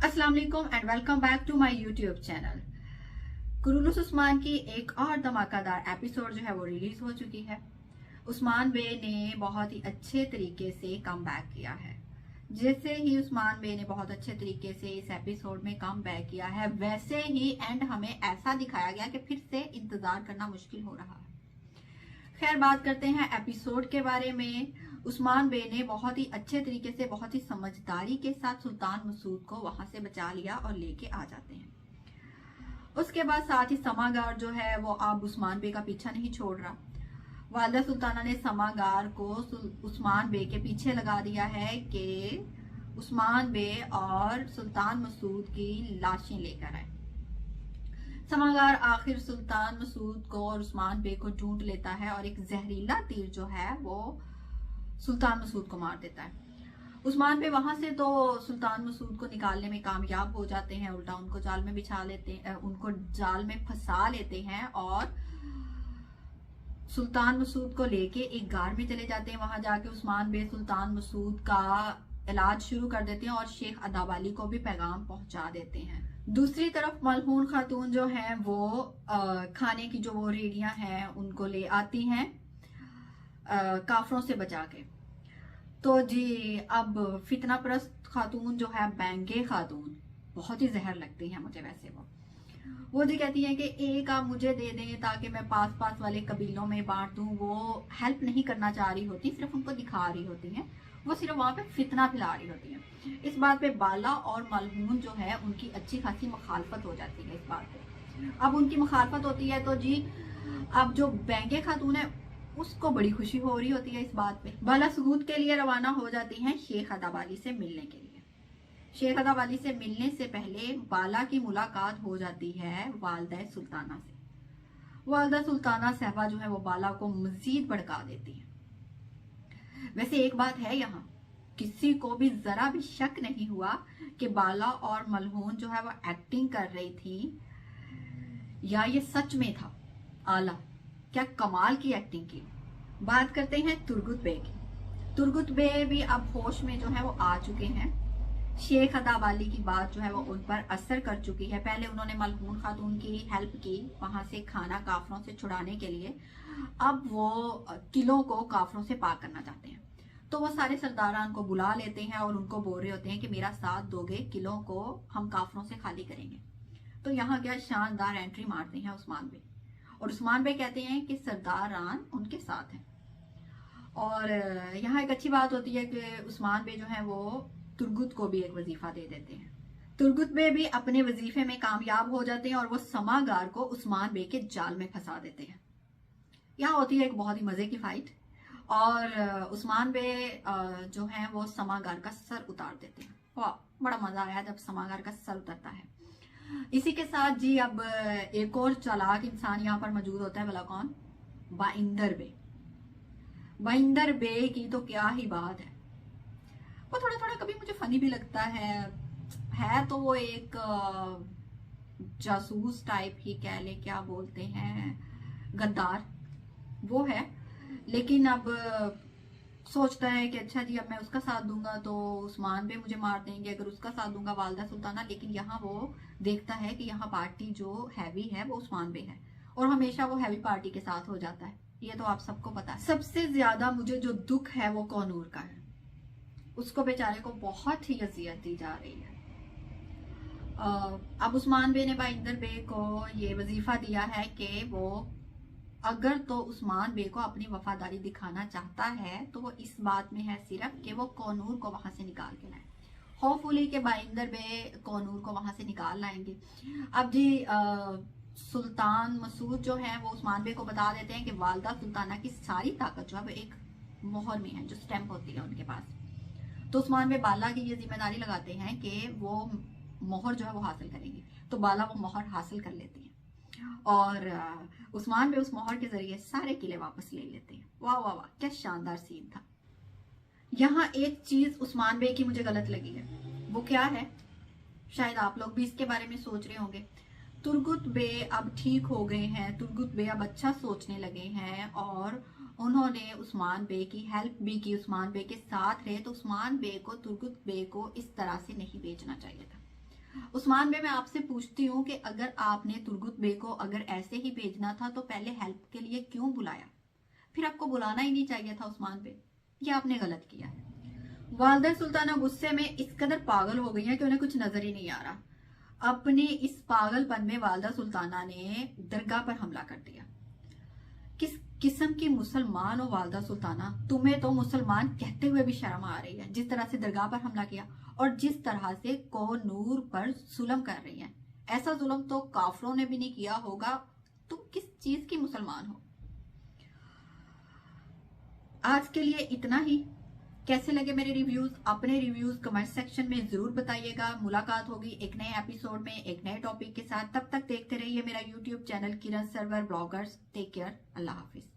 अस्सलाम वालेकुम and welcome back to my YouTube channel. Kurulus Osman की एक और धमाकेदार एपिसोड जो है वो रिलीज हो चुकी है। उस्मान बे ने बहुत ही अच्छे तरीके से कम बैक किया है। जैसे ही उस्मान बे ने बहुत अच्छे तरीके से इस एपिसोड में कम बैक किया है, वैसे ही एंड हमें ऐसा दिखाया गया कि फिर से इंतजार करना मुश्किल हो रहा है। खैर, बात करते हैं एपिसोड के बारे में। उस्मान बे ने बहुत ही अच्छे तरीके से, बहुत ही समझदारी के साथ सुल्तान मसूद को वहां से बचा लिया और लेके आ जाते हैं। उसके बाद साथ ही समागार जो है वो अब उस्मान बे का पीछा नहीं छोड़ रहा। वालिदा सुल्ताना ने समागार को उस्मान बे के पीछे लगा दिया है कि उस्मान बे और सुल्तान मसूद की लाशें लेकर आए। समागार आखिर सुल्तान मसूद को और उस्मान बे को ढूंढ लेता है और एक जहरीला तीर जो है वो सुल्तान मसूद को मार देता है। उस्मान बे वहां से तो सुल्तान मसूद को निकालने में कामयाब हो जाते हैं, उल्टा उनको जाल में बिछा लेते हैं, उनको जाल में फंसा लेते हैं और सुल्तान मसूद को लेके एक गार में चले जाते हैं। वहां जाके उस्मान बे सुल्तान मसूद का इलाज शुरू कर देते हैं और शेख अदावाली को भी पैगाम पहुंचा देते हैं। दूसरी तरफ मलहून खातून जो हैं वो खाने की जो वो रेडियां हैं उनको ले आती हैं काफरों से बचा के। तो जी अब फितना परस्त खातून जो है, बैंगे खातून, बहुत ही जहर लगती हैं मुझे वैसे। वो जी कहती है कि एक आप मुझे दे दें ताकि मैं पास पास वाले कबीलों में बांट दूं। वो हेल्प नहीं करना चाह रही होती, सिर्फ उनको दिखा रही होती हैं। वो सिर्फ वहां पे फितना फैला रही होती हैं। इस बात पे बाला और मलहून जो है उनकी अच्छी खासी मुखालफत हो जाती है इस बात पे। अब उनकी मुखालफत होती है तो जी अब जो बैंगे खातून है उसको बड़ी खुशी हो रही होती है इस बात पे। बाला सबूत के लिए रवाना हो जाती हैं शेख अदावाली से मिलने के लिए। शेख अदावाली से मिलने से पहले बाला की मुलाकात हो जाती है वालिदा सुल्ताना से। वालिदा सुल्ताना साहबा जो है वो बाला को मजीद भड़का देती है। वैसे एक बात है, यहाँ किसी को भी जरा भी शक नहीं हुआ कि बाला और मलहून जो है वो एक्टिंग कर रही थी या ये सच में था। आला, क्या कमाल की एक्टिंग की। बात करते हैं तुर्गुत बे की। तुर्गुत बे भी अब होश में जो है वो आ चुके हैं। शेख अदावाली की बात जो है वो उन पर असर कर चुकी है। पहले उन्होंने मलहून खातून की हेल्प की वहां से खाना काफरों से छुड़ाने के लिए। अब वो किलों को काफरों से पार करना चाहते हैं। तो वो सारे सरदारान को बुला लेते हैं और उनको बोल रहे होते हैं कि मेरा साथ दोगे, किलों को हम काफरों से खाली करेंगे। तो यहाँ क्या शानदार एंट्री मारते हैं उस्मान बे, और उस्मान बे कहते हैं कि सरदारान उनके साथ हैं। और यहाँ एक अच्छी बात होती है कि उस्मान बे जो है वो तुर्गुत को भी एक वजीफा दे देते हैं। तुर्गुत बे भी अपने वजीफे में कामयाब हो जाते हैं और वो समागार को उस्मान बे के जाल में फंसा देते हैं। यहाँ होती है एक बहुत ही मजे की फाइट और उस्मान बे जो है वो समागार का सर उतार देते हैं। वाह, बड़ा मजा आया जब समागार का सर उतरता है। इसी के साथ जी अब एक और चालाक इंसान यहाँ पर मौजूद होता है। भला कौन? बाइंदर बे। बाइंदर बे की तो क्या ही बात है। वो थोड़ा थोड़ा कभी मुझे फनी भी लगता है तो वो एक जासूस टाइप ही कह ले, क्या बोलते हैं, गद्दार वो है। लेकिन अब सोचता है कि अच्छा जी अब मैं उसका साथ दूंगा तो उस्मान बे मुझे मार देंगे, अगर उसका साथ दूंगा वालिदा सुल्ताना। लेकिन यहाँ वो देखता है कि यहाँ पार्टी जो हैवी है वो उस्मान बे है और हमेशा वो हैवी पार्टी के साथ हो जाता है। ये तो आप सबको पता है। सबसे ज्यादा मुझे जो दुख है वो कौनूर का है। उसको बेचारे को बहुत ही अजियत दी जा रही है। अब उस्मान बे ने बाइंदर बे को ये वजीफा दिया है कि वो अगर तो उस्मान बे को अपनी वफादारी दिखाना चाहता है तो वो इस बात में है सिर्फ कि वो कौनूर को वहां से निकाल के लाए। होपफुली के बाइंदर बे कौनूर को वहां से निकाल लाएंगे। अब जी सुल्तान मसूद जो है वो उस्मान बे को बता देते हैं कि वालिदा सुल्ताना की सारी ताकत जो है वो एक मोहर में है, जो स्टैंप होती है उनके पास। तो उस्मान बे बाला की ये जिम्मेदारी लगाते हैं कि वो मोहर जो है वो हासिल करेंगे। तो बाला वो मोहर हासिल कर लेती है और उस्मान बे उस मोहर के जरिए सारे किले वापस ले लेते हैं। वाह वाह वाह, क्या शानदार सीन था। यहाँ एक चीज उस्मान बे की मुझे गलत लगी है। वो क्या है? शायद आप लोग भी इसके बारे में सोच रहे होंगे। तुर्गुत बे अब ठीक हो गए हैं, तुर्गुत बे अब अच्छा सोचने लगे हैं और उन्होंने उस्मान बे की हेल्प भी की, उस्मान बे के साथ रहे। तो उस्मान बे को तुर्गुत बे को इस तरह से नहीं बेचना चाहिए था। उस्मान बे, मैं आपसे पूछती हूँ कि अगर आपने तुर्गुत बे को अगर ऐसे ही भेजना था तो पहले हेल्प के लिए क्यों बुलाया? फिर आपको बुलाना ही नहीं चाहिए था उस्मान बे, ये आपने गलत किया है। वालदा सुल्ताना गुस्से में इस कदर पागल हो गई है कि उन्हें कुछ नजर ही नहीं आ रहा। अपने इस पागलपन में वालदा सुल्ताना ने दरगाह पर हमला कर दिया। किस किस्म की मुसलमान हो वालदा सुल्ताना, तुम्हें तो मुसलमान कहते हुए भी शर्म आ रही है। जिस तरह से दरगाह पर हमला किया और जिस तरह से कोनूर पर जुल्म कर रही है, ऐसा जुल्म तो काफरों ने भी नहीं किया होगा। तुम किस चीज की मुसलमान हो? आज के लिए इतना ही। कैसे लगे मेरे रिव्यूज? अपने रिव्यूज कमेंट सेक्शन में जरूर बताइएगा। मुलाकात होगी एक नए एपिसोड में एक नए टॉपिक के साथ। तब तक देखते रहिए मेरा YouTube channel Kiran Sarwar bloggers. Take care. अल्लाह हाफिज।